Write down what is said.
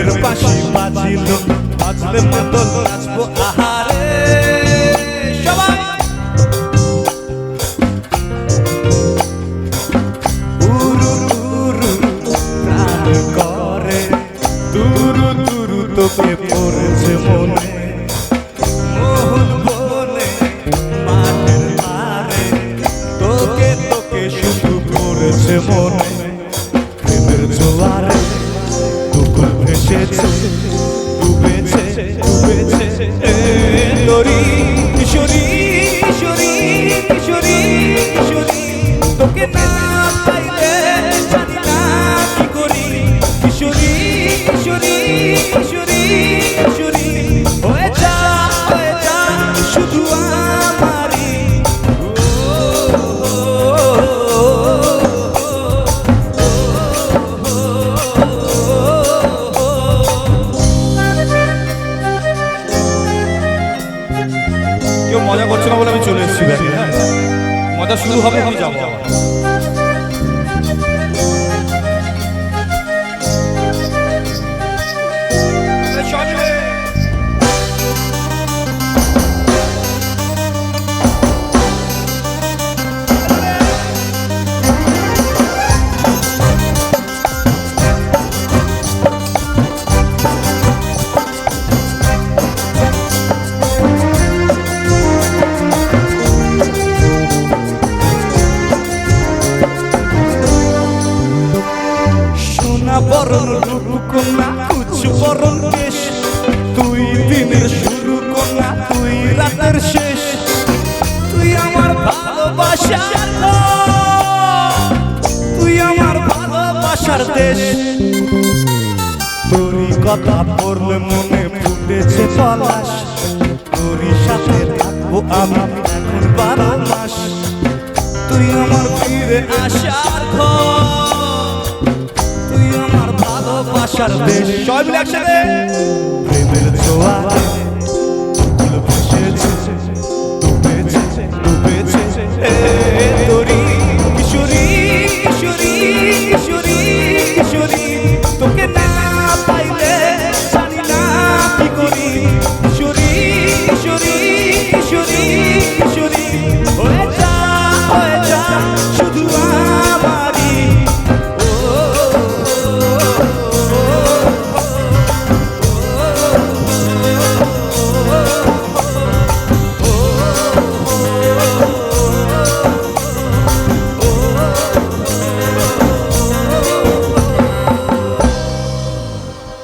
প্রেমের বাঁশি বাজিল, বাজলে মাদল নাচবো আহারে সবাই। উরু উরু প্রাণ করে তুরু তুরু, তোকে পড়েছে মনে মোহন বনে মাঠের পারে, তোকে তোকে শুধু পড়েছে মনে। প্রেমের জোয়ারে দুকুল ভেসেছে, ডুবেছে ডুবেছে তোরি কিশোরী কিশোরী কিশোরী কিশোরী, তোকে না পাইলে জানি না কি করি। কিশোরী কিশোরী কিশোরী কিশোরী, হয়ে যা শুধু আমারই। কেউ মজা করছে না বলে আমি চলে এসেছি। মজা শুরু হবে, আমি যাবো। বরণ রূপু কন্যা কুচ বরণ কেশ, তুই দিনের শুরু কন্যা তুই রাতের শেষ। তুই আমার ভালোবাসার, তুই আমার ভালোবাসার দেশ। তোরই কথা পড়লে মনে ফুটেছে পলাশ, তোরই সাথে থাকবো আমি এখন 12 মাস। তুই আমার ফিরে আসার ঘর, তুই আমার ভালোবাসার দেশ। সবাই মিলে একসাথে প্রেমের জোয়ারে